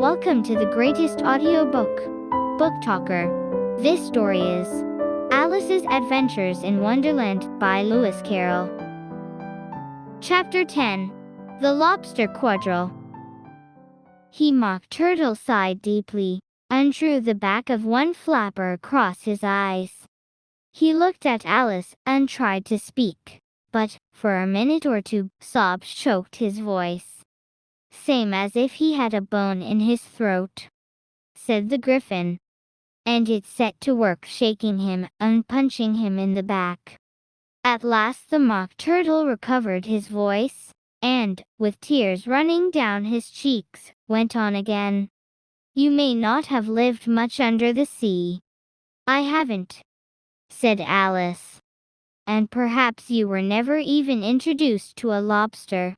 Welcome to the greatest audiobook, Book Talker. This story is Alice's Adventures in Wonderland by Lewis Carroll. Chapter 10. The Lobster Quadrille. He Mock Turtle sighed deeply and drew the back of one flapper across his eyes. He looked at Alice and tried to speak, but, for a minute or two, sobs choked his voice. "Same as if he had a bone in his throat," said the Gryphon. And it set to work shaking him and punching him in the back. At last the Mock Turtle recovered his voice, and, with tears running down his cheeks, went on again. "You may not have lived much under the sea." "I haven't," said Alice. "And perhaps you were never even introduced to a lobster."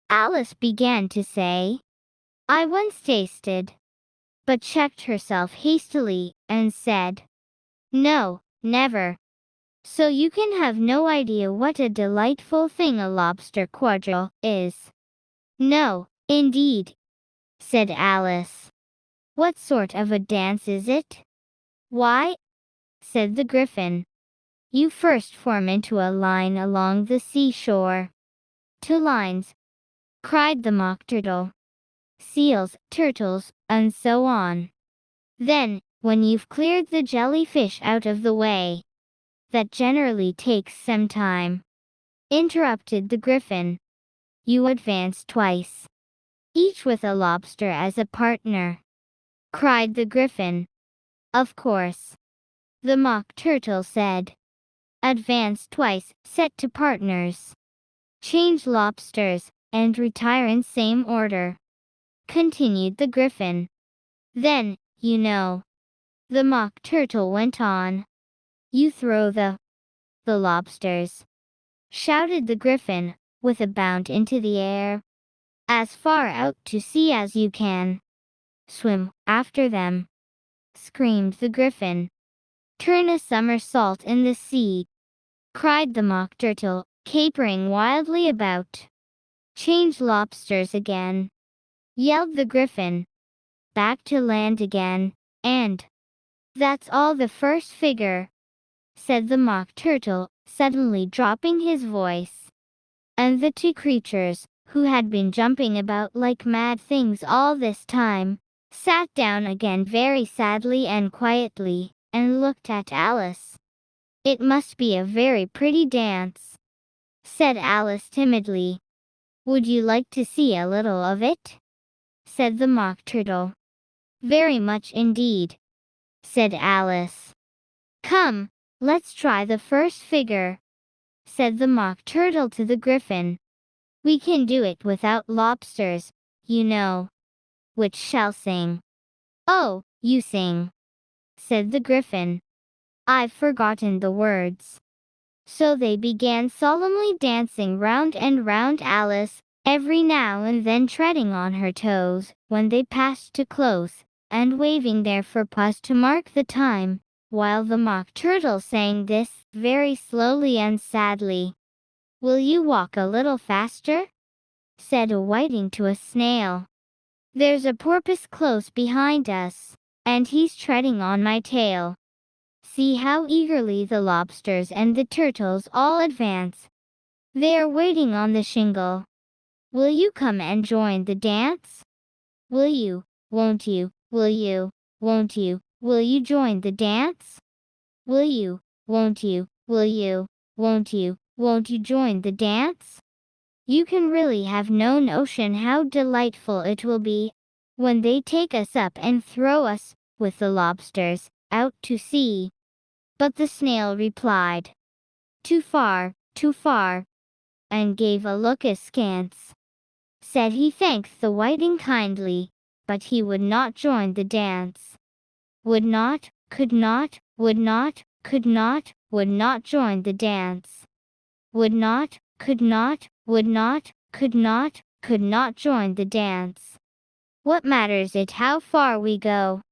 Alice began to say, "I once tasted," but checked herself hastily and said, "No, never." "So you can have no idea what a delightful thing a lobster quadrille is." "No, indeed," said Alice. "What sort of a dance is it?" "Why," said the Gryphon, "you first form into a line along the seashore." "Two lines," cried the Mock Turtle. "Seals, turtles, and so on. Then, when you've cleared the jellyfish out of the way." "That generally takes some time," interrupted the Gryphon. "You advance twice, each with a lobster as a partner," cried the Gryphon. "Of course," the Mock Turtle said. "Advance twice, set to partners. Change lobsters, and retire in same order," continued the Gryphon. "Then, you know," the Mock Turtle went on, "you throw the lobsters," shouted the Gryphon, with a bound into the air, "as far out to sea as you can." "Swim after them," screamed the Gryphon. "Turn a somersault in the sea," cried the Mock Turtle, capering wildly about. "Change lobsters again," yelled the Gryphon. "Back to land again, and—" "That's all the first figure," said the Mock Turtle, suddenly dropping his voice. And the two creatures, who had been jumping about like mad things all this time, sat down again very sadly and quietly, and looked at Alice. "It must be a very pretty dance," said Alice timidly. "Would you like to see a little of it?" said the Mock Turtle. "Very much indeed," said Alice. "Come, let's try the first figure," said the Mock Turtle to the Gryphon. "We can do it without lobsters, you know." "Which shall sing?" "Oh, you sing," said the Gryphon. "I've forgotten the words." So they began solemnly dancing round and round Alice, every now and then treading on her toes, when they passed too close, and waving their forepaws to mark the time, while the Mock Turtle sang this, very slowly and sadly. "Will you walk a little faster?" said a whiting to a snail. "There's a porpoise close behind us, and he's treading on my tail. See how eagerly the lobsters and the turtles all advance. They are waiting on the shingle. Will you come and join the dance? Will you, won't you, will you, won't you, will you join the dance? Will you, won't you, will you, won't you join the dance?" You can really have no notion how delightful it will be when they take us up and throw us, with the lobsters, out to sea. But the snail replied, "Too far, and gave a look askance. Said he thanked the whiting kindly, but he would not join the dance. Would not, could not, would not, could not, would not join the dance. Would not, could not, would not, could not join the dance. What matters it how far we go?"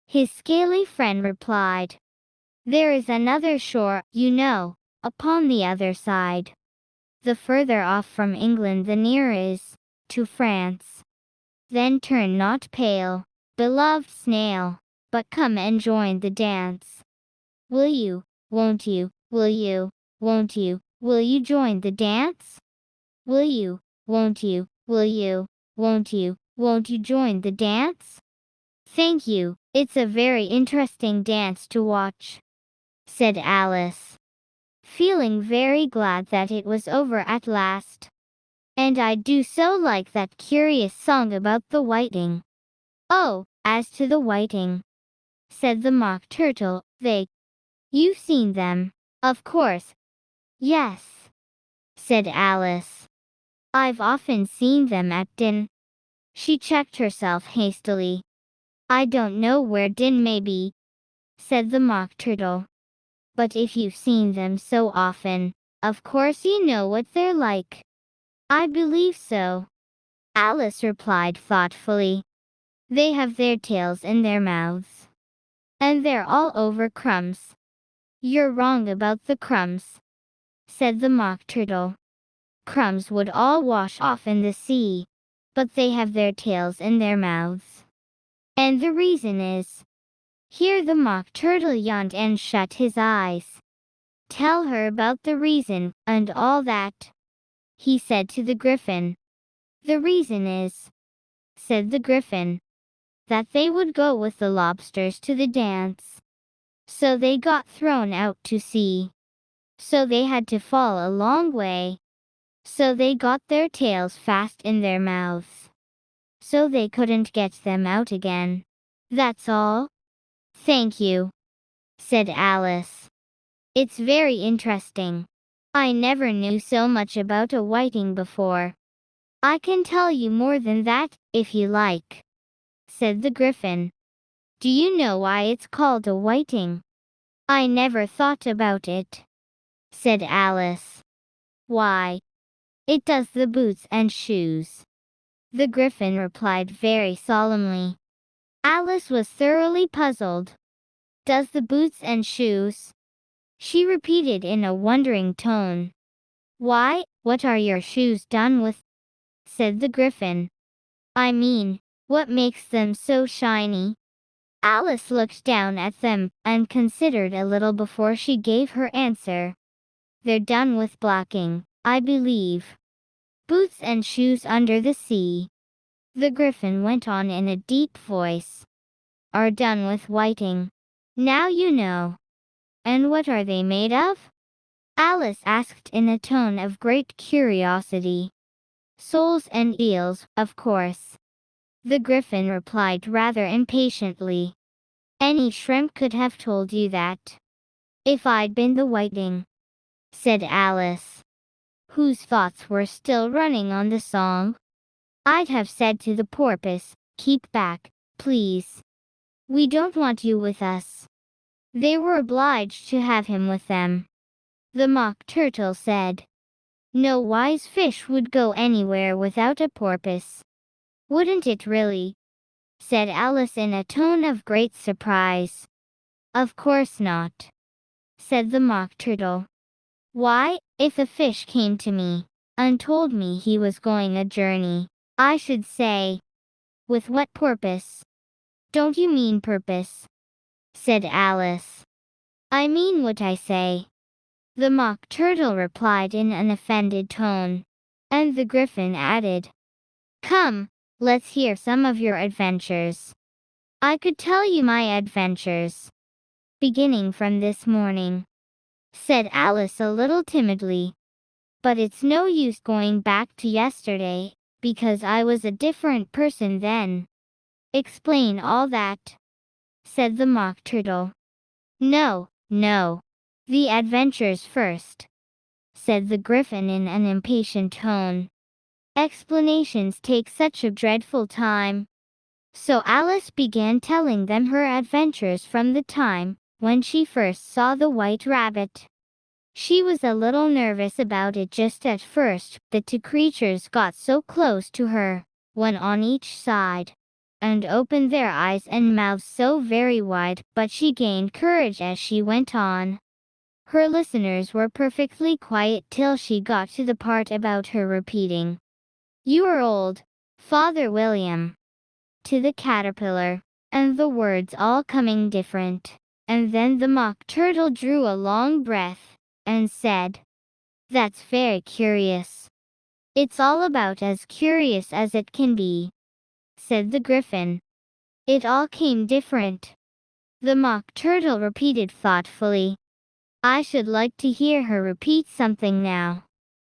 His scaly friend replied, "There is another shore, you know, upon the other side. The further off from England the nearer is, to France." Then turn not pale, beloved snail, but come and join the dance. Will you, won't you, will you, won't you join the dance? Will you, won't you, will you, won't you join the dance? Thank you, it's a very interesting dance to watch, said Alice, feeling very glad that it was over at last. And I do so like that curious song about the whiting. Oh, as to the whiting, said the Mock Turtle, you've seen them, of course. Yes, said Alice. I've often seen them at Din. She checked herself hastily. I don't know where Din may be, said the Mock Turtle. But if you've seen them so often, of course you know what they're like. I believe so, Alice replied thoughtfully. They have their tails in their mouths. And they're all over crumbs. You're wrong about the crumbs, said the Mock Turtle. Crumbs would all wash off in the sea, but they have their tails in their mouths. And the reason is... Here the Mock Turtle yawned and shut his eyes. Tell her about the reason, and all that, he said to the Griffin. The reason is, said the Griffin, that they would go with the lobsters to the dance. So they got thrown out to sea. So they had to fall a long way. So they got their tails fast in their mouths. So they couldn't get them out again. That's all. Thank you, said Alice. It's very interesting. I never knew so much about a whiting before. I can tell you more than that, if you like, said the Griffin. Do you know why it's called a whiting? I never thought about it, said Alice. Why? It does the boots and shoes, the Griffin replied very solemnly. Alice was thoroughly puzzled. Does the boots and shoes? She repeated in a wondering tone. Why, what are your shoes done with? Said the Griffin. I mean, what makes them so shiny? Alice looked down at them and considered a little before she gave her answer. They're done with blacking, I believe. Boots and shoes under the sea, the Griffin went on in a deep voice, are done with whiting. Now you know. And what are they made of? Alice asked in a tone of great curiosity. Soles and eels, of course, the Griffin replied rather impatiently. Any shrimp could have told you that. If I'd been the whiting, said Alice, whose thoughts were still running on the song. I'd have said to the porpoise, keep back, please. We don't want you with us. They were obliged to have him with them. The Mock Turtle said. No wise fish would go anywhere without a porpoise. Wouldn't it really? Said Alice in a tone of great surprise. Of course not, said the Mock Turtle. Why, if a fish came to me and told me he was going a journey, I should say, with what purpose? Don't you mean purpose? Said Alice. I mean what I say, the Mock Turtle replied in an offended tone. And the Griffin added, Come, let's hear some of your adventures. I could tell you my adventures, beginning from this morning, said Alice a little timidly. But it's no use going back to yesterday, because I was a different person then. Explain all that, said the Mock Turtle. No, no. The adventures first, said the Griffin in an impatient tone. Explanations take such a dreadful time. So Alice began telling them her adventures from the time when she first saw the White Rabbit. She was a little nervous about it just at first. The two creatures got so close to her, one on each side, and opened their eyes and mouths so very wide, but she gained courage as she went on. Her listeners were perfectly quiet till she got to the part about her repeating. You are old, Father William, to the caterpillar, and the words all coming different. And then the Mock Turtle drew a long breath, and said, "That's very curious." "It's all about as curious as it can be," said the Gryphon. "It all came different." The Mock Turtle repeated thoughtfully, "I should like to hear her repeat something now.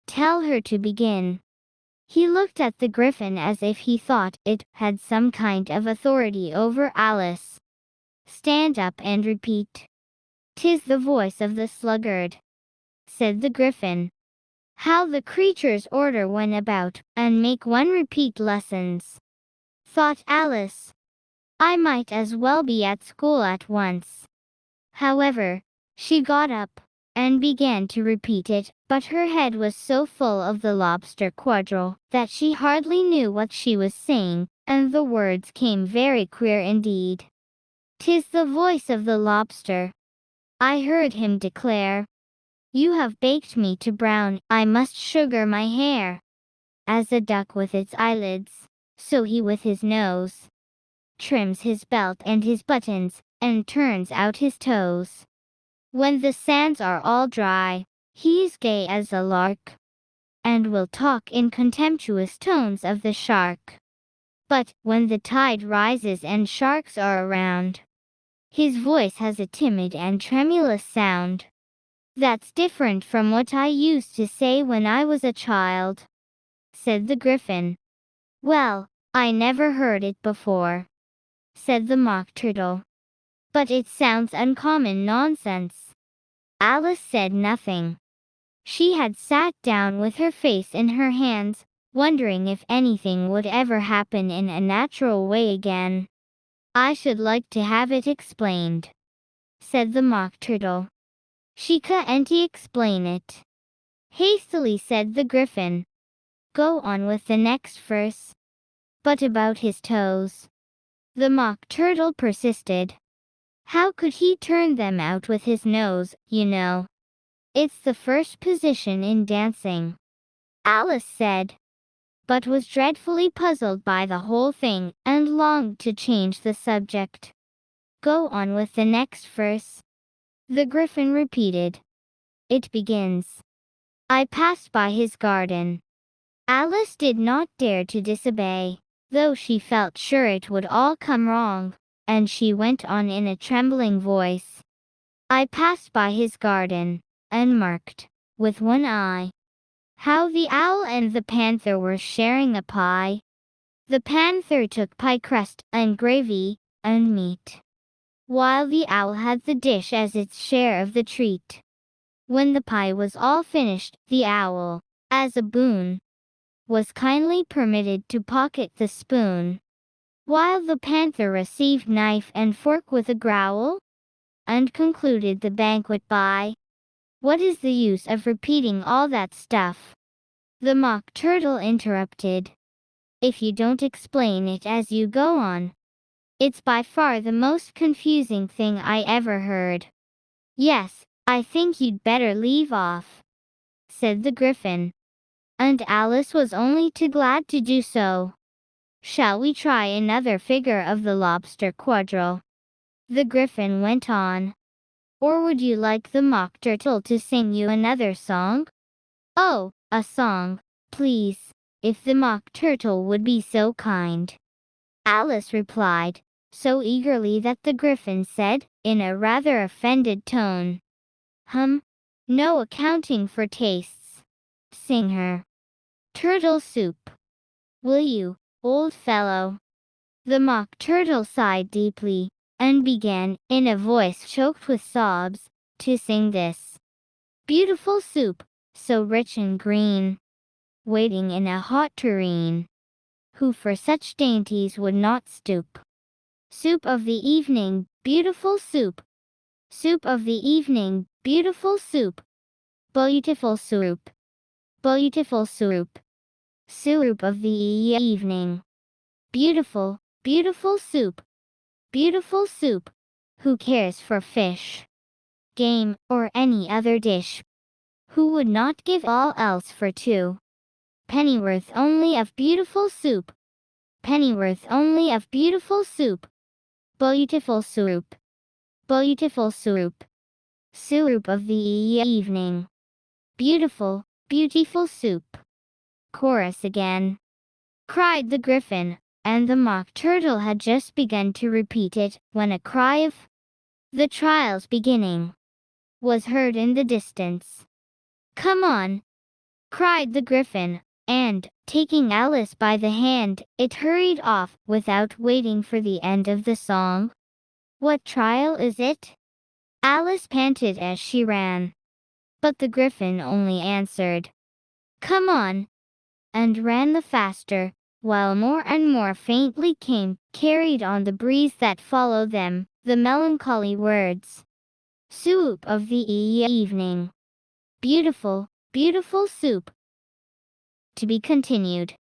Tell her to begin." He looked at the Gryphon as if he thought it had some kind of authority over Alice. "Stand up and repeat." "'Tis the voice of the sluggard," said the Gryphon. "How the creatures order one about, and make one repeat lessons," thought Alice. "I might as well be at school at once." However, she got up, and began to repeat it, but her head was so full of the Lobster quadrille that she hardly knew what she was saying, and the words came very queer indeed. "'Tis the voice of the Lobster," I heard him declare. "You have baked me to brown, I must sugar my hair." As a duck with its eyelids, so he with his nose trims his belt and his buttons, and turns out his toes. When the sands are all dry, he's gay as a lark, and will talk in contemptuous tones of the shark. But when the tide rises and sharks are around, his voice has a timid and tremulous sound. "That's different from what I used to say when I was a child," said the Gryphon. "Well, I never heard it before," said the Mock Turtle. "But it sounds uncommon nonsense." Alice said nothing. She had sat down with her face in her hands, wondering if anything would ever happen in a natural way again. "I should like to have it explained," said the Mock Turtle. "She can't explain it," hastily said the Gryphon. "Go on with the next verse." "But about his toes," the Mock Turtle persisted. "How could he turn them out with his nose, you know? It's the first position in dancing," Alice said, but was dreadfully puzzled by the whole thing, and longed to change the subject. "Go on with the next verse," the Gryphon repeated. "It begins, 'I passed by his garden.'" Alice did not dare to disobey, though she felt sure it would all come wrong, and she went on in a trembling voice, "I passed by his garden, and marked, with one eye, how the owl and the panther were sharing a pie. The panther took pie crust, and gravy, and meat, while the owl had the dish as its share of the treat. When the pie was all finished, the owl, as a boon, was kindly permitted to pocket the spoon, while the panther received knife and fork with a growl, and concluded the banquet by, 'What is the use of repeating all that stuff?'" The Mock Turtle interrupted, "If you don't explain it as you go on, it's by far the most confusing thing I ever heard." "Yes, I think you'd better leave off," said the Gryphon, and Alice was only too glad to do so. "Shall we try another figure of the Lobster quadrille?" the Gryphon went on. "Or would you like the Mock Turtle to sing you another song?" "Oh, a song, please, if the Mock Turtle would be so kind," Alice replied, so eagerly that the Gryphon said, in a rather offended tone, "No accounting for tastes. Sing her turtle soup, will you, old fellow?" The Mock Turtle sighed deeply, and began, in a voice choked with sobs, to sing this beautiful soup, so rich and green, waiting in a hot tureen. Who for such dainties would not stoop? Soup of the evening, beautiful soup. Soup of the evening, beautiful soup. Beautiful soup. Beautiful soup. Soup of the evening. Beautiful, beautiful soup. Beautiful soup. Who cares for fish, game, or any other dish? Who would not give all else for 2 pennyworth only of beautiful soup? pennyworth only of beautiful soup. Beautiful soup. Beautiful soup. Soup of the evening. Beautiful, beautiful soup. Chorus again. Cried the Griffin, and the Mock Turtle had just begun to repeat it, when a cry of "The trial's beginning" was heard in the distance. "Come on!" cried the Griffin, and, taking Alice by the hand, it hurried off, without waiting for the end of the song. "What trial is it?" Alice panted as she ran. But the Griffin only answered, "Come on!" and ran the faster, while more and more faintly came, carried on the breeze that followed them, the melancholy words, "Soup of the evening. Beautiful, beautiful soup." To be continued.